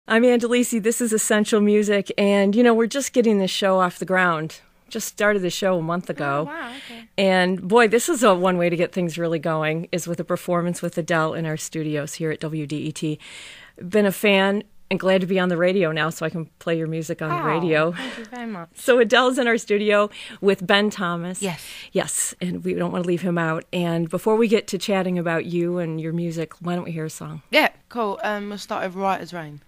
I'm Ann Delisi. This is Essential Music, and we're just getting this show off the ground. Just started the show a month ago. Oh, wow, okay. And boy, this is one way to get things really going, is with a performance with Adele in our studios here at WDET. Been a fan and glad to be on the radio now so I can play your music on the radio. Thank you very much. So Adele's in our studio with Ben Thomas. Yes. Yes, and we don't want to leave him out. And before we get to chatting about you and your music, why don't we hear a song? Yeah, cool. We'll start with Right as Rain.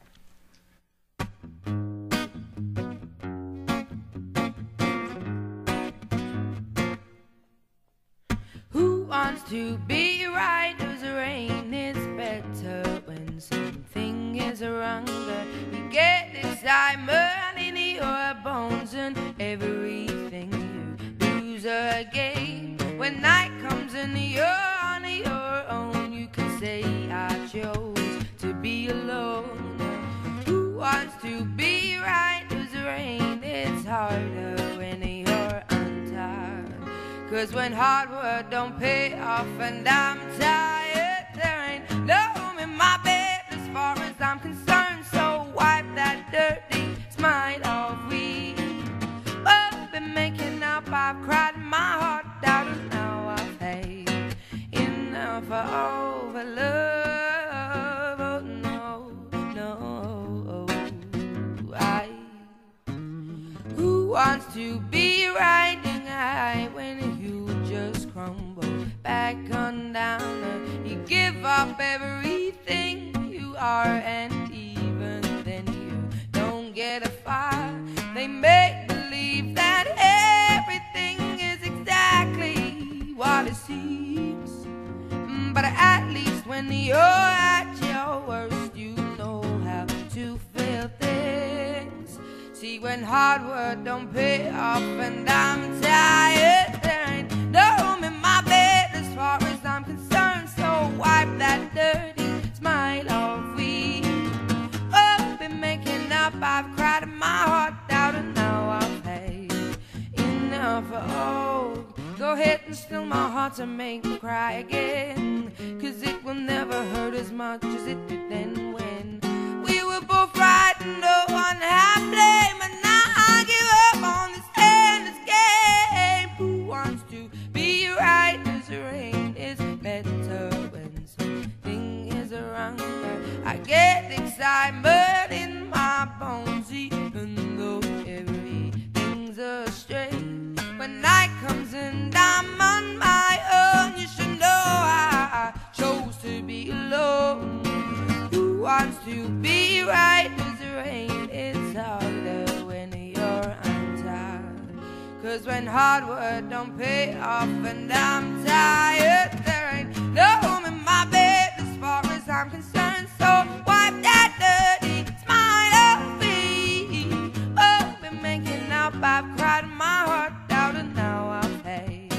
Who wants to be right as rain? It's better when something is wrong. You get excitement in your bones and everything you lose again. When night comes and you're on your own, you can say I chose to be alone. Who wants to be right as rain? It's harder when you're untied. 'Cause when hard work don't pay off and I'm tired, there ain't no room in my bed as far as I'm concerned. So wipe that dirty smile off me. Oh, been making up, I've cried my heart out, and now I've had enough of love. Oh no, no, who wants to be riding high when you just crumble back on down? You give up everything you are, and even then you don't get a fire. They make believe that everything is exactly what it seems, but at least when you're at your worst, you know how to feel things. See, when hard work don't pay off and I'm tired, there ain't no room in my bed as far as I'm concerned. So wipe that dirty smile off me. Oh, been making up, I've cried my heart out, and now I've had enough. Oh, go ahead and still my heart to make me cry again. 'Cause it will never hurt as much as it did then when we were both right and no one had blame. And now I give up on this endless game. Who wants to be right as rain? It's better when something is wrong. I get excitement in my bones even though everything's astray. When night comes and I'm on my own, you should know I chose to be alone. Who wants to be right as rain? It's harder when you're untied. 'Cause when hard work don't pay off and I'm tired, there ain't no room in my bed as far as I'm concerned. So wipe that dirty smile off me. Oh, been making up, I've cried my heart out, and now I've had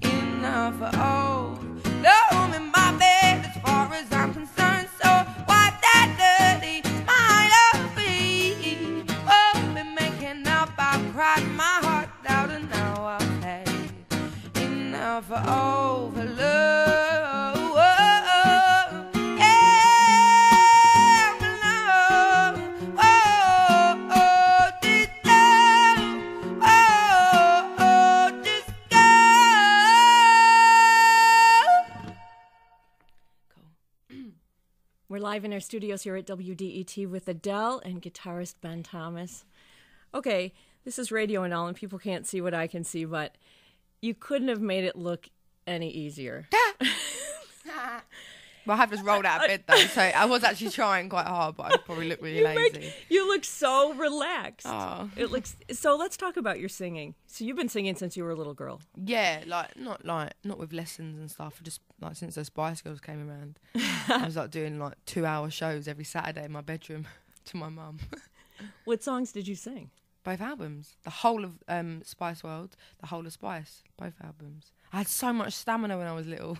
enough. Oh, no room in my bed as far as I'm concerned. So wipe that dirty smile off me. Oh, been making up, I've cried my heart out, and now I've had enough of love. Yeah, love. Oh, oh, this love. Oh, oh, just go. We're live in our studios here at WDET with Adele and guitarist Ben Thomas. Okay, this is radio and all, and people can't see what I can see, but you couldn't have made it look any easier. Well, I have just rolled out of bed though, so I was actually trying quite hard, but I probably look really lazy. You look so relaxed. Oh. It looks so. Let's talk about your singing. So you've been singing since you were a little girl. Yeah, not with lessons and stuff. Just like since the Spice Girls came around, I was like doing like 2-hour shows every Saturday in my bedroom to my mum. What songs did you sing? Both albums, the whole of Spice World, the whole of Spice, both albums. I had so much stamina when I was little.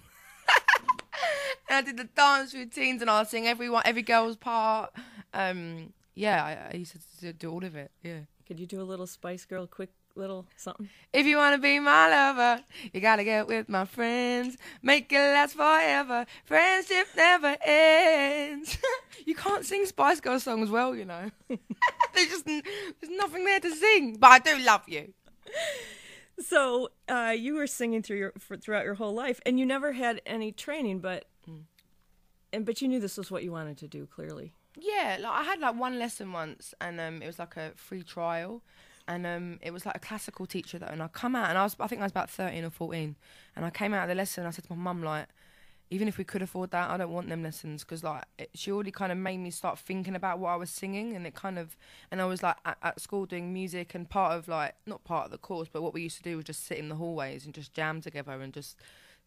And I did the dance routines, and I'd sing every girl's part. Yeah, I used to do all of it. Yeah. Could you do a little Spice Girl quick little something? If you want to be my lover, you got to get with my friends. Make it last forever. Friendship never ends. You can't sing Spice Girls songs well, you know. There's nothing there to sing. But I do love you. So you were singing throughout your whole life, and you never had any training, but you knew this was what you wanted to do, clearly. Yeah, like I had like one lesson once, and it was like a free trial, and it was like a classical teacher and I come out, and I think I was about 13 or 14, and I came out of the lesson and I said to my mum, like, even if we could afford that, I don't want them lessons, because like she already kind of made me start thinking about what I was singing, and and I was like at school doing music, and not part of the course, but what we used to do was just sit in the hallways and just jam together and just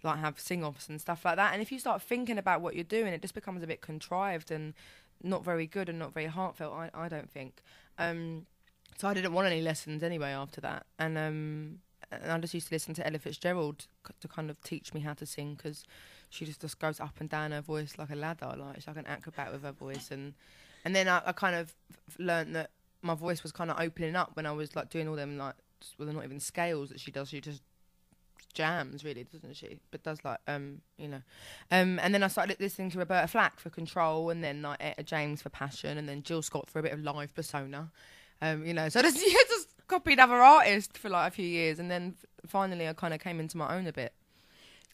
like have sing-offs and stuff like that. And if you start thinking about what you're doing, it just becomes a bit contrived and not very good and not very heartfelt, I don't think. So I didn't want any lessons anyway after that, and I just used to listen to Etta Fitzgerald to kind of teach me how to sing, because she just goes up and down her voice like a ladder, like she's like an acrobat with her voice. And then I kind of learnt that my voice was kind of opening up when I was like doing all them like, well, they're not even scales that she does. She just jams, really, doesn't she? But does like you know. And then I started listening to Roberta Flack for Control, and then like Etta James for Passion, and then Jill Scott for a bit of live persona. You know, so just copied other artists for like a few years, and then finally I kind of came into my own a bit.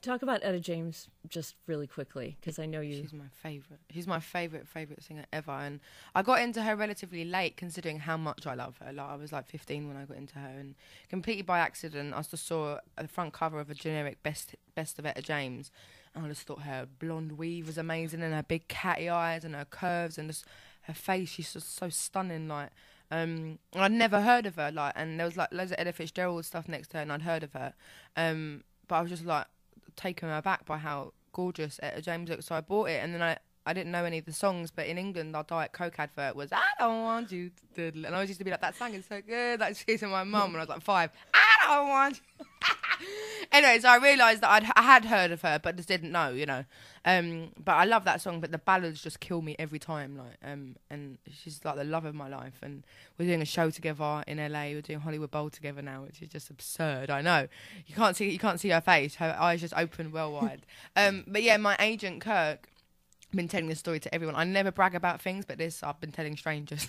Talk about Etta James just really quickly, because I know you... She's my favourite. She's my favourite singer ever. And I got into her relatively late, considering how much I love her. Like, I was like 15 when I got into her, and completely by accident, I just saw the front cover of a generic best of Etta James, and I just thought her blonde weave was amazing, and her big catty eyes and her curves and just her face. She's just so stunning, like... I'd never heard of her, like, and there was like loads of Etta Fitzgerald stuff next to her, and I'd heard of her. But I was just like taken aback by how gorgeous Etta James looked, so I bought it, and then I didn't know any of the songs, but in England our Diet Coke advert was "I don't want you to," and I always used to be like, that song is so good, like she's to my mum when I was like 5. I don't want you. Anyway, so I realised that I had heard of her, but just didn't know, you know. But I love that song, but the ballads just kill me every time, like. And she's like the love of my life, and we're doing a show together in LA. We're doing Hollywood Bowl together now, which is just absurd. I know you can't see her face. Her eyes just open well wide. But yeah, my agent Kirk. Been telling this story to everyone. I never brag about things, but this I've been telling strangers.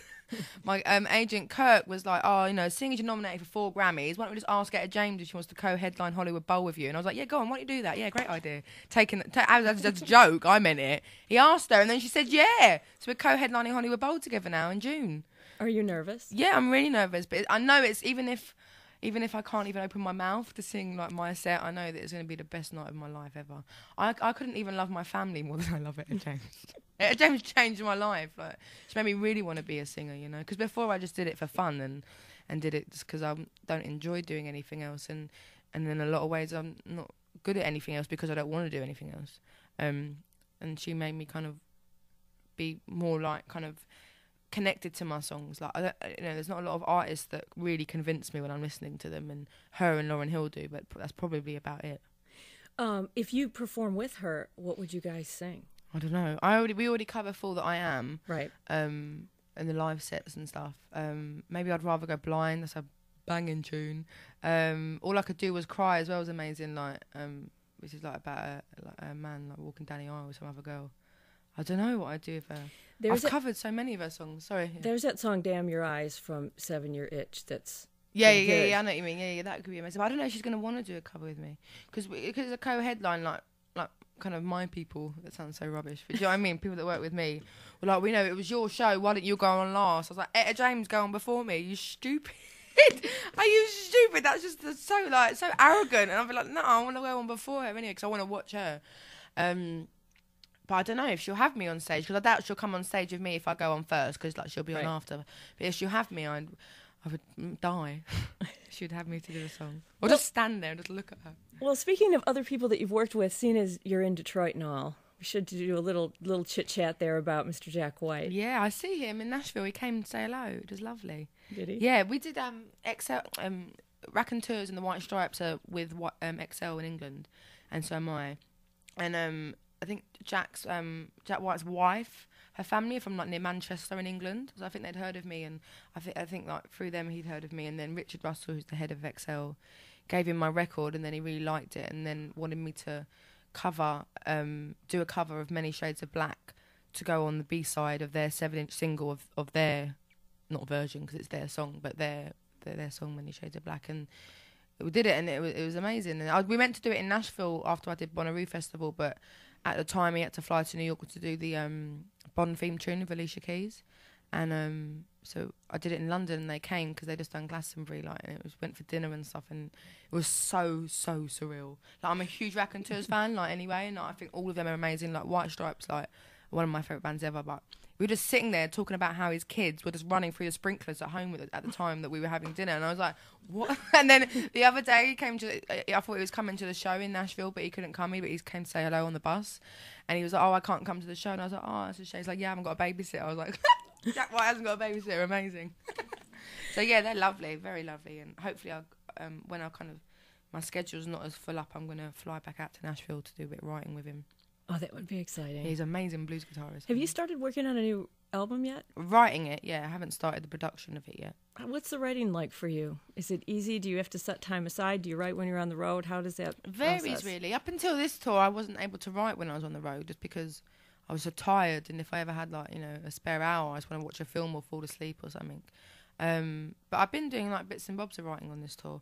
My agent Kirk was like, "Oh, you know, seeing as you're nominated for 4 Grammys, why don't we just ask Etta James if she wants to co-headline Hollywood Bowl with you?" And I was like, "Yeah, go on, why don't you do that? Yeah, great idea." As a joke, I meant it. He asked her, and then she said, "Yeah." So we're co-headlining Hollywood Bowl together now in June. Are you nervous? Yeah, I'm really nervous, but I know it's even if I can't even open my mouth to sing like my set, I know that it's going to be the best night of my life ever. I couldn't even love my family more than I love Etta James. Etta James changed my life. Like, she made me really want to be a singer, you know. Because before I just did it for fun and did it just because I don't enjoy doing anything else. And in a lot of ways I'm not good at anything else because I don't want to do anything else. And she made me kind of be more like kind of connected to my songs. Like, there's not a lot of artists that really convince me when I'm listening to them, and her and Lauryn Hill do, but that's probably about it. If you perform with her, what would you guys sing? I don't know. We already cover Fool That I Am, right? And the live sets and stuff. Maybe I'd rather go Blind. That's a banging tune. All I Could Do Was Cry as well was amazing. Like, which is like about a man like walking down the aisle with some other girl. I don't know what I'd do with her. I've covered so many of her songs. Sorry. Yeah. There's that song "Damn Your Eyes" from 7 Year Itch. That's yeah. I know what you mean. Yeah, that could be amazing. But I don't know if she's going to want to do a cover with me because it's a co-headline, like kind of my people. That sounds so rubbish, but do you know what I mean? People that work with me were like, "We know it was your show. Why didn't you go on last?" I was like, "Etta James, go on before me. You stupid." Are you stupid? That's just so arrogant. And I'll be like, "No, I want to go on before her anyway because I want to watch her." But I don't know if she'll have me on stage, because I doubt she'll come on stage with me if I go on first, because like she'll be on after. But if she'll have me, I would die. She'd have me to do the song, or just stand there and just look at her. Well, speaking of other people that you've worked with, seeing as you're in Detroit and all, we should do a little chit chat there about Mr. Jack White. Yeah, I see him in Nashville. He came to say hello. It was lovely. Did he? Yeah, we did XL Raconteurs and the White Stripes are with XL in England, and so am I. And I think Jack White's wife her family are from like near Manchester in England. So I think they'd heard of me, and I think like through them he'd heard of me. And then Richard Russell, who's the head of XL, gave him my record, and then he really liked it, and then wanted me to do a cover of Many Shades of Black to go on the B-side of their 7-inch single of their, not version because it's their song, but their song Many Shades of Black. And we did it, and it was amazing. And we meant to do it in Nashville after I did Bonnaroo Festival, but at the time he had to fly to New York to do the Bond theme tune with Alicia Keys, and so I did it in London, and they came because they just done Glastonbury, like, and went for dinner and stuff, and it was so surreal. Like, I'm a huge Raconteurs fan, like, anyway, and like, I think all of them are amazing. Like White Stripes, like one of my favourite bands ever, but we were just sitting there talking about how his kids were just running through the sprinklers at home at the time that we were having dinner, and I was like, what? And then the other day he came I thought he was coming to the show in Nashville, but he couldn't come, but he came to say hello on the bus, and he was like, oh, I can't come to the show, and I was like, oh, that's a shame. He's like, yeah, I haven't got a babysitter. I was like, Jack White hasn't got a babysitter, amazing. So yeah, they're lovely, very lovely, and hopefully when my schedule's not as full up, I'm going to fly back out to Nashville to do a bit of writing with him. Oh, that would be exciting. He's an amazing blues guitarist. Have you started working on a new album yet? Writing it, yeah. I haven't started the production of it yet. What's the writing like for you? Is it easy? Do you have to set time aside? Do you write when you're on the road? How does that Varies, process? really. Up until this tour, I wasn't able to write when I was on the road just because I was so tired, and if I ever had, like, you know, a spare hour, I just want to watch a film or fall asleep or something. But I've been doing, like, bits and bobs of writing on this tour.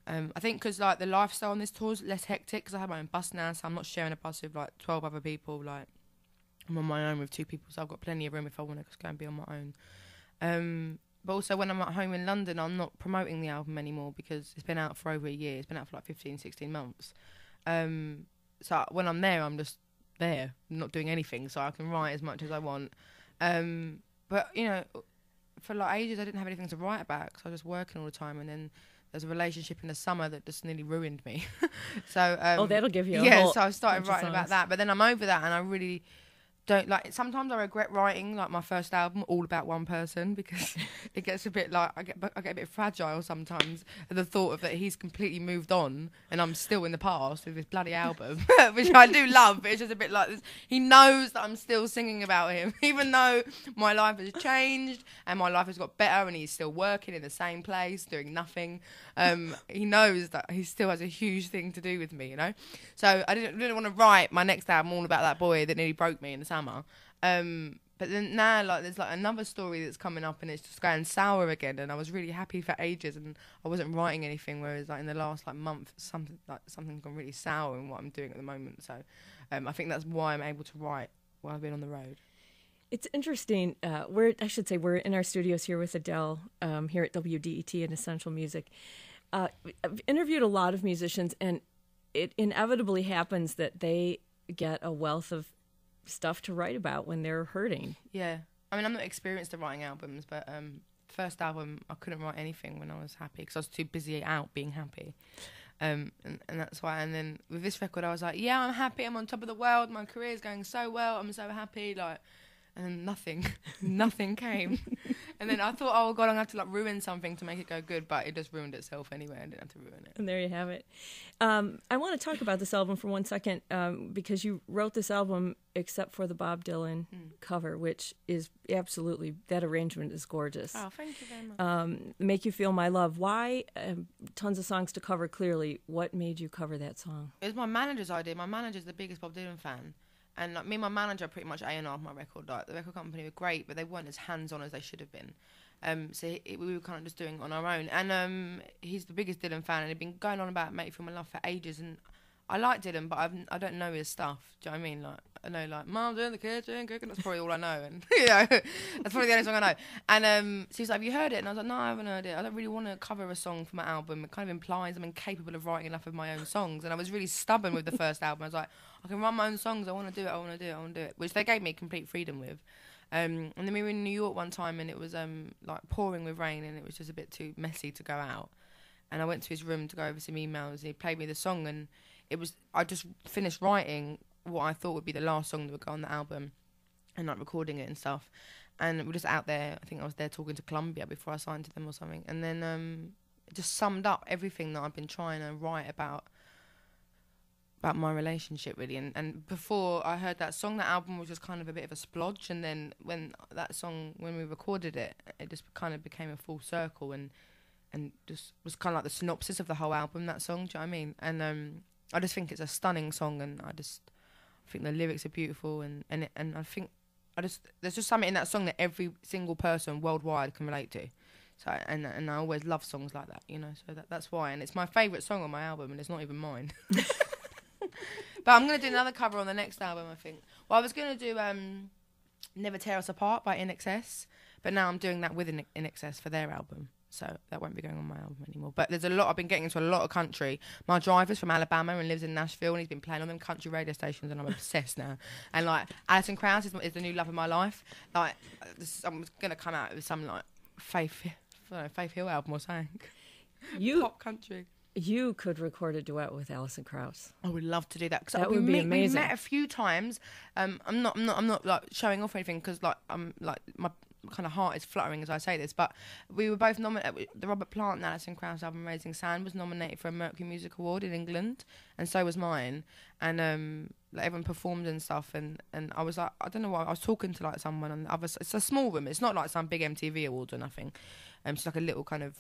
I think because, like, the lifestyle on this tour is less hectic because I have my own bus now, so I'm not sharing a bus with, like, 12 other people. Like, I'm on my own with 2 people, so I've got plenty of room if I want to just go and be on my own. But also when I'm at home in London, I'm not promoting the album anymore because it's been out for over a year. It's been out for, like, 15, 16 months. So when I'm there, I'm just there, not doing anything, so I can write as much as I want. But, you know, for, like, ages, I didn't have anything to write about because I was just working all the time, and then there's a relationship in the summer that just nearly ruined me. So that'll give you a whole so I started bunch of writing about that, but then I'm over that, and I really don't like. Sometimes I regret writing like my first album all about one person because it gets a bit like I get a bit fragile sometimes at the thought of that he's completely moved on and I'm still in the past with this bloody album, which I do love, but it's just a bit like this. He knows that I'm still singing about him, even though my life has changed and my life has got better, and he's still working in the same place doing nothing. He knows that he still has a huge thing to do with me, you know. So I didn't want to write my next album all about that boy that nearly broke me in the summer. But then now, like, there's like another story that's coming up, and it's just going sour again. And I was really happy for ages, and I wasn't writing anything. Whereas, like, in the last like month, something's gone really sour in what I'm doing at the moment. So, I think that's why I'm able to write while I've been on the road. It's interesting. We're in our studios here with Adele here at WDET and Essential Music. I've interviewed a lot of musicians, and it inevitably happens that they get a wealth of stuff to write about when they're hurting. Yeah. I mean, I'm not experienced at writing albums, but first album, I couldn't write anything when I was happy because I was too busy out being happy. And that's why. And then with this record, I was like, yeah, I'm happy. I'm on top of the world. My career's going so well. I'm so happy. Like, and nothing came. And then I thought, oh God, I'm gonna have to like ruin something to make it go good, but it just ruined itself anyway. I didn't have to ruin it. And there you have it. I want to talk about this album for 1 second because you wrote this album except for the Bob Dylan cover, which is absolutely, that arrangement is gorgeous. Oh, thank you very much. Make You Feel My Love. Why tons of songs to cover? Clearly, what made you cover that song? It was my manager's idea. My manager's the biggest Bob Dylan fan. And like, me and my manager pretty much A&R'd my record. Like, the record company were great, but they weren't as hands-on as they should have been. So we were kind of just doing it on our own. And he's the biggest Dylan fan, and he'd been going on about Make You Feel My Love for ages. And I like Dylan, but I don't know his stuff. Do you know what I mean? Like, I know, like, Mum's in the kitchen cooking. That's probably all I know. And, you know, that's probably the only song I know. And so he's like, have you heard it? And I was like, no, I haven't heard it. I don't really want to cover a song for my album. It kind of implies I'm incapable of writing enough of my own songs. And I was really stubborn with the first album. I was like, I can write my own songs. I want to do it. Which they gave me complete freedom with. And then we were in New York one time, and it was like pouring with rain, and it was just a bit too messy to go out. And I went to his room to go over some emails, and he played me the song, and I just finished writing what I thought would be the last song that would go on the album, and like recording it and stuff. And we're just out there. I think I was there talking to Columbia before I signed to them or something. And then it just summed up everything that I've been trying to write about about my relationship really. And before I heard that song, that album was just kind of a bit of a splodge, and then when we recorded it, it just kind of became a full circle and just was kind of like the synopsis of the whole album, that song. Do you know what I mean? And I just think it's a stunning song, and I think the lyrics are beautiful, and I think there's just something in that song that every single person worldwide can relate to. So and I always love songs like that, you know. So that's why, and it's my favourite song on my album, and it's not even mine. But I'm gonna do another cover on the next album, I think. Well, I was gonna do "Never Tear Us Apart" by INXS, but now I'm doing that with INXS for their album. So that won't be going on my album anymore. But there's a lot, I've been getting into a lot of country. My driver's from Alabama and lives in Nashville, and he's been playing on them country radio stations, and I'm obsessed now. And like Alison Krauss is the new love of my life. Like I'm gonna come out with some like Faith Hill album or something. Pop country. You could record a duet with Alison Krauss. I would love to do that. That would be amazing. We met a few times. I'm not like showing off or anything, because like I'm like my kind of heart is fluttering as I say this, but we were both nominated. The Robert Plant and Alison Krauss album "Raising Sand" was nominated for a Mercury Music Award in England, and so was mine. And like everyone performed and stuff, and I was like, I don't know why, I was talking to like someone on the other side. It's a small room. It's not like some big MTV awards or nothing. It's like a little kind of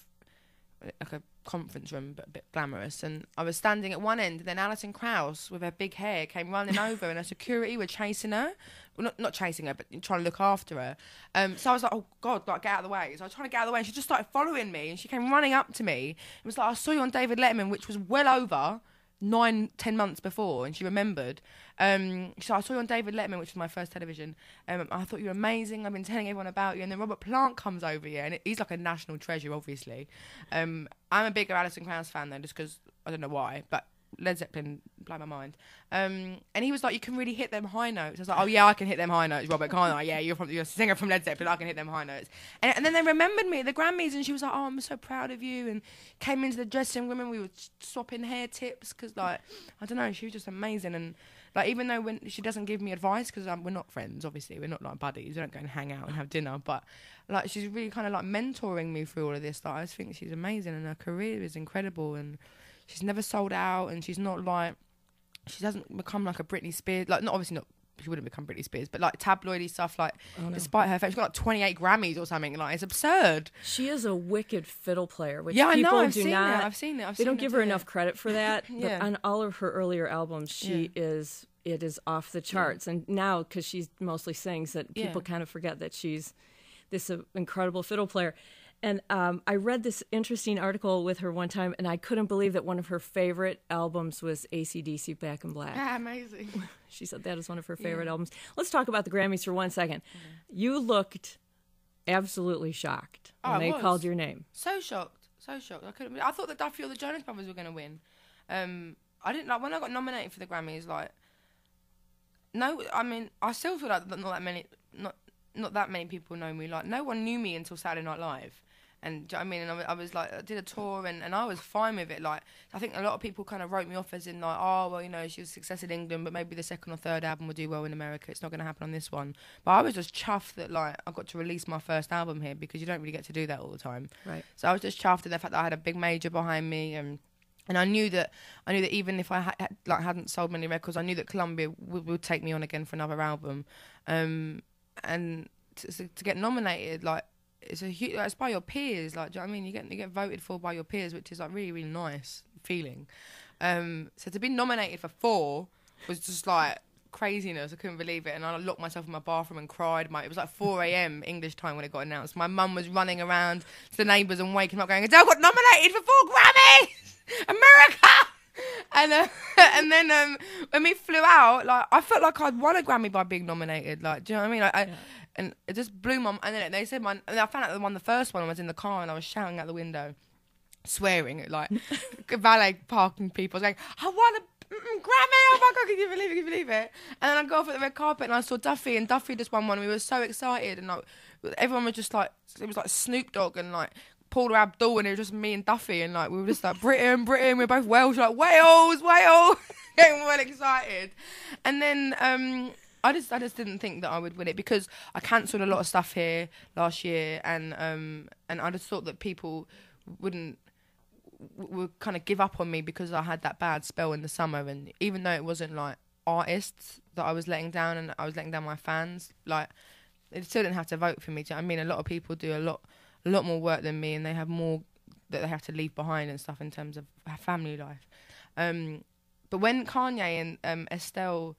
like a conference room, but a bit glamorous. And I was standing at one end, and then Alison Krauss with her big hair came running over, and her security were chasing her. Well, not chasing her, but trying to look after her. So I was like, oh God, like, get out of the way. So I was trying to get out of the way, and she just started following me, and she came running up to me. It was like, I saw you on David Letterman, which was well over 9-10 months before, and she remembered. So I saw you on David Letterman, which was my first television. I thought you were amazing. I've been telling everyone about you. And then Robert Plant comes over here, and he's like a national treasure, obviously. I'm a bigger Alison Krauss fan though, just because I don't know why, but Led Zeppelin blew my mind. And he was like, you can really hit them high notes. I was like, oh yeah, I can hit them high notes, Robert, can't I? Yeah, you're a singer from Led Zeppelin, I can hit them high notes. And then they remembered me at the Grammys, and she was like, oh, I'm so proud of you, and came into the dressing room, and we were swapping hair tips, because like, I don't know, she was just amazing. And like, even though when she doesn't give me advice, because we're not friends, obviously, we're not like buddies, we don't go and hang out and have dinner, but like, she's really kind of like mentoring me through all of this. Like, I just think she's amazing, and her career is incredible, and she's never sold out, and she's not like, she doesn't become like a Britney Spears, like, not obviously not, she wouldn't become Britney Spears, but like tabloidy stuff, like, despite her fact, she's got like 28 Grammys or something, like, it's absurd. She is a wicked fiddle player, which yeah, people I know, I've seen it. They don't give her enough credit for that, yeah. but on all of her earlier albums, it is off the charts. And now, because she mostly sings, that people kind of forget that she's this incredible fiddle player. And I read this interesting article with her one time, and I couldn't believe that one of her favorite albums was AC/DC Back in Black. Yeah, amazing. She said that is one of her favorite albums. Let's talk about the Grammys for 1 second. You looked absolutely shocked when they called your name. So shocked. I thought that Duffy or the Jonas Brothers were going to win. I didn't, like, when I got nominated for the Grammys, like, no, I mean, I still feel like not that many people know me. Like, no one knew me until Saturday Night Live. And do you know what I mean? And I was like, I did a tour, and I was fine with it. Like, I think a lot of people kind of wrote me off as in like, oh, well, you know, she was a success in England, but maybe the second or third album will do well in America. It's not going to happen on this one. But I was just chuffed that, like, I got to release my first album here, because you don't really get to do that all the time. Right. So I was just chuffed at the fact that I had a big major behind me, and I knew that even if I hadn't sold many records, I knew that Columbia would take me on again for another album. And to get nominated, like, it's by your peers, like, do you know what I mean? You get voted for by your peers, which is like really, really nice feeling. So to be nominated for 4 was just like craziness. I couldn't believe it, and I locked myself in my bathroom and cried. It was like 4 a.m. English time when it got announced. My mum was running around to the neighbours and waking up going, Adele got nominated for 4 Grammys! America! And then when we flew out, like, I felt like I'd won a Grammy by being nominated. Like, do you know what I mean? Like, and it just blew my. And then they said and I found out they won the first one. I was in the car and I was shouting out the window, swearing at like valet parking people. I was going, I won a Grammy! Oh my God, can you believe it? Can you believe it? And then I go off at the red carpet and I saw Duffy, and Duffy just won one. We were so excited, and like everyone was just like, it was like Snoop Dogg and like Paula Abdul, and it was just me and Duffy, and like we were just like Britain, we're both Welsh, like Wales, getting well excited. And then I just didn't think that I would win it, because I cancelled a lot of stuff here last year, and I just thought that people wouldn't would kind of give up on me because I had that bad spell in the summer. And even though it wasn't like artists that I was letting down and I was letting down my fans, like they still didn't have to vote for me. Do you know what I mean? A lot of people do a lot more work than me, and they have more that they have to leave behind and stuff in terms of family life. But when Kanye and Estelle,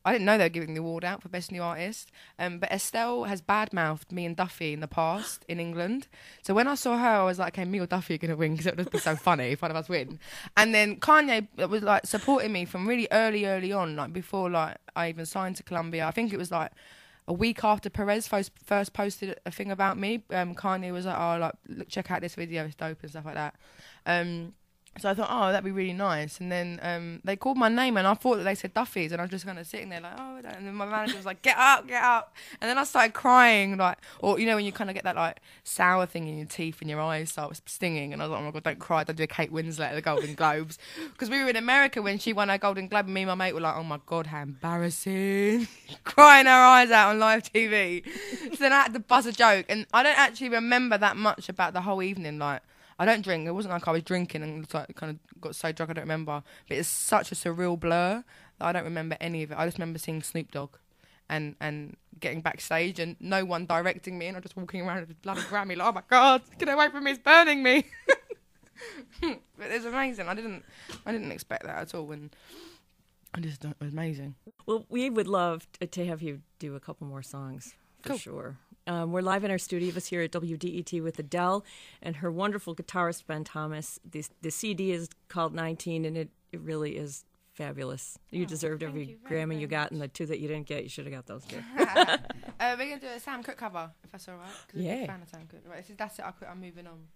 I didn't know they were giving the award out for Best New Artist, but Estelle has badmouthed me and Duffy in the past in England. So when I saw her, I was like, okay, me or Duffy are going to win because it would just be so funny if one of us win. And then Kanye was like supporting me from really early on, like before like I even signed to Columbia. I think it was like a week after Perez first posted a thing about me. Kanye was like, oh, like, look, check out this video, it's dope and stuff like that. So I thought, oh, that'd be really nice. And then they called my name and I thought that they said Duffy's, and I was just kind of sitting there like, oh, and then my manager was like, get up. And then I started crying, like, or, you know, when you kind of get that like sour thing in your teeth and your eyes start stinging. And I was like, oh my God, don't cry. Don't do a Kate Winslet at the Golden Globes. Because we were in America when she won her Golden Globe, and me and my mate were like, oh my God, how embarrassing. Crying our eyes out on live TV. So then I had to buzz a joke. And I don't actually remember that much about the whole evening, like, I don't drink. It wasn't like I was drinking and like kind of got so drunk I don't remember. But it's such a surreal blur that I don't remember any of it. I just remember seeing Snoop Dogg and getting backstage and no one directing me, and I'm just walking around with a bloody Grammy like, oh my God, get away from me, it's burning me. But it's amazing. I didn't expect that at all, and it was amazing. Well, we would love to have you do a couple more songs for Cool. sure. We're live in our studios here at WDET with Adele and her wonderful guitarist, Ben Thomas. The CD is called 19, and it really is fabulous. You deserved every Grammy you got, and the two that you didn't get, you should have got those too. We're going to do a Sam Cooke cover, if that's all right. 'Cause I'm a big fan of Sam Cooke. Right, that's it. I'm moving on.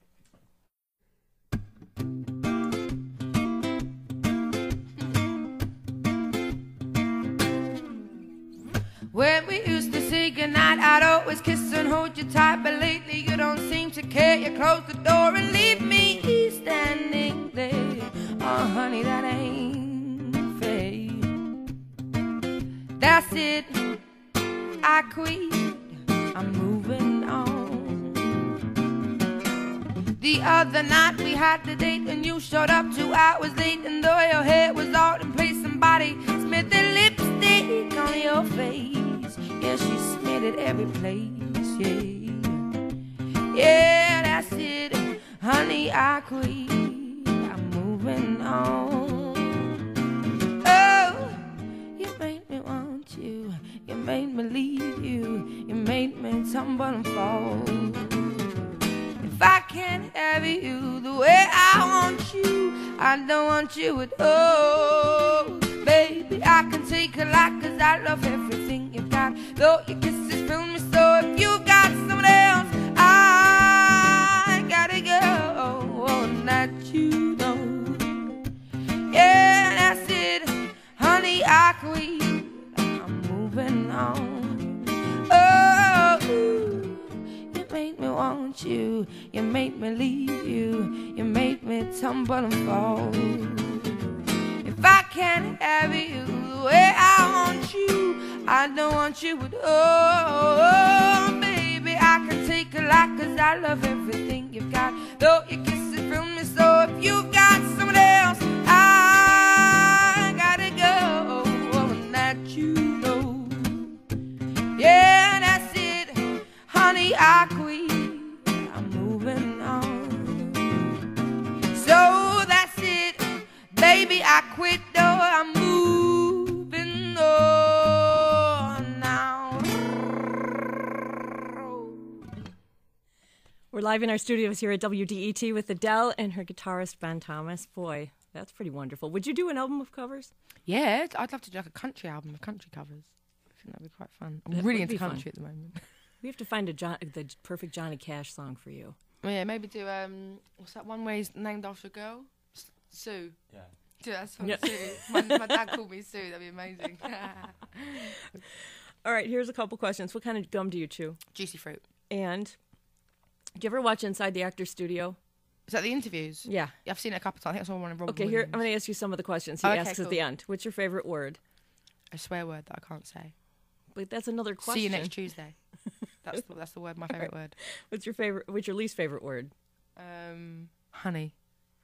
When we used to say goodnight, I'd always kiss and hold you tight. But lately you don't seem to care. You close the door and leave me standing there. Oh, honey, that ain't fair. That's it, I quit, I'm moving on. The other night we had the date and you showed up 2 hours late. And though your hair was all in place, somebody smeared the lipstick on your face. Yeah, she smeared it every place, yeah. Yeah, that's it, honey, I quit, I'm moving on. Oh, you made me want you, you made me leave you, you made me tumble and fall. If I can't have you the way I want you, I don't want you at all. Baby, I can take a lot 'cause I love everything you've got. Though your kisses fill me so, if you've got someone else, I gotta go. Oh, that you know. Yeah, that's it, honey, I quit, I'm moving on. Oh, you made me want you, you made me leave you, you made me tumble and fall. If I can't have you the way I want you, I don't want you at all. Baby, I can take a lot 'cause I love everything you've got. Though your kisses fill me so, if you've got someone else, I gotta go. And that you know. Yeah, that's it, honey, I quit, I'm moving on. So that's it, baby, I quit, though I'm moving on now. We're live in our studios here at WDET with Adele and her guitarist, Ben Thomas. Boy, that's pretty wonderful. Would you do an album of covers? Yeah, I'd love to do like a country album of country covers. I think that'd be quite fun. I'm really into country at the moment. We have to find the perfect Johnny Cash song for you. Oh, yeah, maybe do, what's that one where he's named after a girl? Sue. Yeah. Do that song, Sue. My dad called me Sue, that'd be amazing. All right, here's a couple questions. What kind of gum do you chew? Juicy fruit. And do you ever watch Inside the Actors Studio? Is that the interviews? Yeah. I've seen it a couple of times. I think that's one of Robin Okay, Williams. here, I'm going to ask you some of the questions he asks at the end. What's your favorite word? A swear word that I can't say. But that's another question. See you next Tuesday. That's the word, my favourite word. What's your least favorite word? Honey.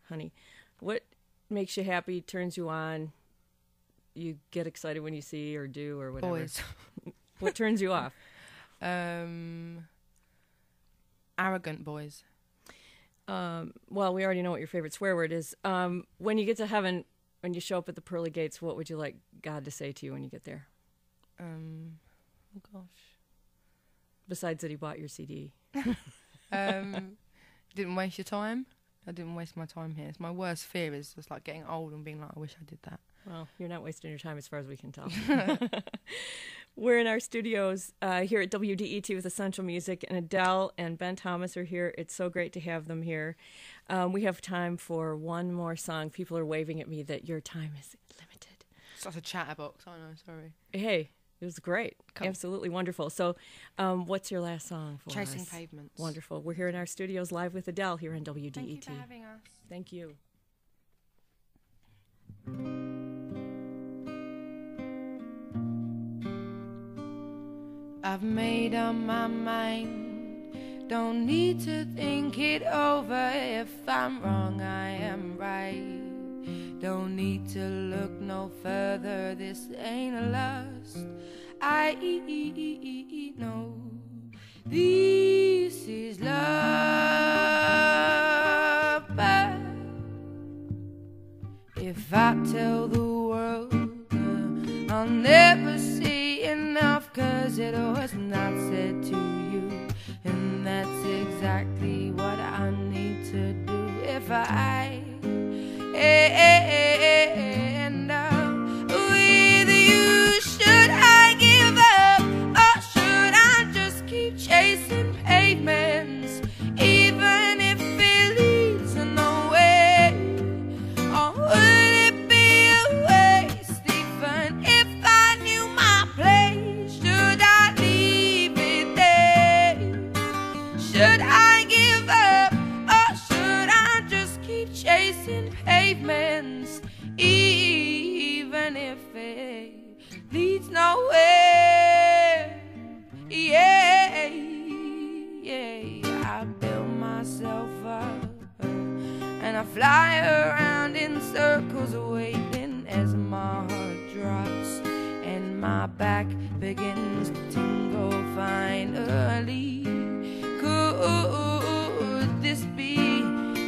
honey, what makes you happy, turns you on, you get excited when you see or do or whatever? Boys. What turns you off? Arrogant boys. Well, we already know what your favorite swear word is. When you get to heaven, when you show up at the pearly gates, what would you like God to say to you when you get there? Oh gosh. Besides that he bought your CD. Didn't waste your time. I didn't waste my time here. It's my worst fear is just like getting old and being like, I wish I did that. Well, you're not wasting your time as far as we can tell. We're in our studios here at WDET with Essential Music, and Adele and Ben Thomas are here. It's so great to have them here. We have time for one more song. People are waving at me that your time is limited. It's like a chatterbox. I know, sorry. Hey, it was great. Cool. Absolutely wonderful. So what's your last song for Chasing us? Pavements. Wonderful. We're here in our studios live with Adele here on WDET. Thank you for having us. Thank you. I've made up my mind. Don't need to think it over. If I'm wrong, I am right. Don't need to look no further. This ain't a lust. I know this is love. But if I tell the world, I'll never say enough, 'cause it was not said to you, and that's exactly what I need to do. If I end up with you, should I give up, or should I just keep chasing pavements, even if it leads nowhere? Or would it be a waste, even if I knew my place? Should I leave it there? Should I give up, or should I just keep chasing pavements, even if it leads nowhere? Yeah, I build myself up and I fly around in circles, waiting as my heart drops and my back begins to tingle finally. Could this be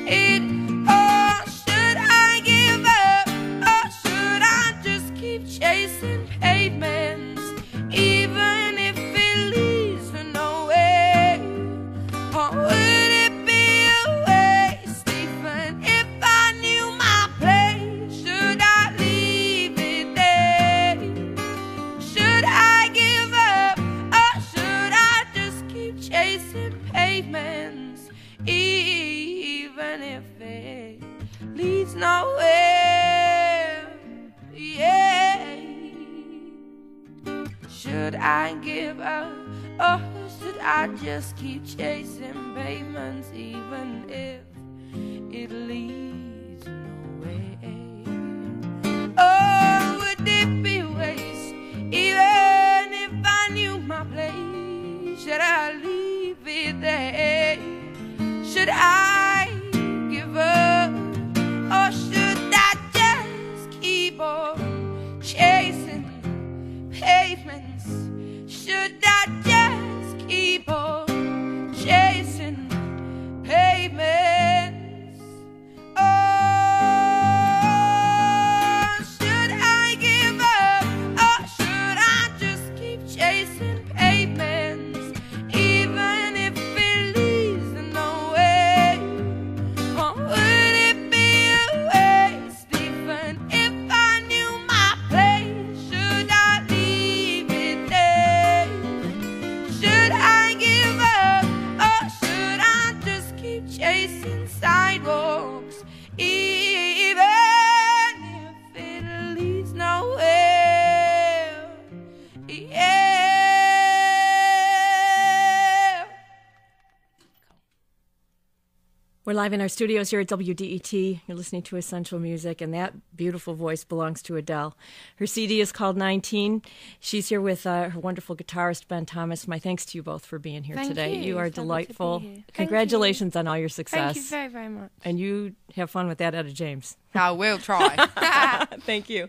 it? Or should I give up, or should I just keep chasing pavements, even if it leads to nowhere? Or would it be a waste, even if I knew my place? Should I leave it there? Should I give up, or should I just keep chasing pavements, even if it leads nowhere? Yeah. Should I give up, or should I just keep chasing pavements, even if it leads nowhere? Oh, would it be a waste, even if I knew my place? Should I leave it there? Should I give up, or should I just keep on chasing pavements? Should I just keep on chasing pavements? Oh, should I give up, or should I just keep chasing pavements, even if it leads to nowhere? Or would it be a waste, even if I knew my place? Should I leave it there? Should I give up, or should I just keep chasing sidewalks, even if it leads nowhere? Yeah. We're live in our studios here at WDET. You're listening to Essential Music, and that beautiful voice belongs to Adele. Her CD is called 19. She's here with her wonderful guitarist, Ben Thomas. My thanks to you both for being here today. You are delightful. Congratulations on all your success. Thank you very, very much. And you have fun with that Etta James. I will try. Thank you.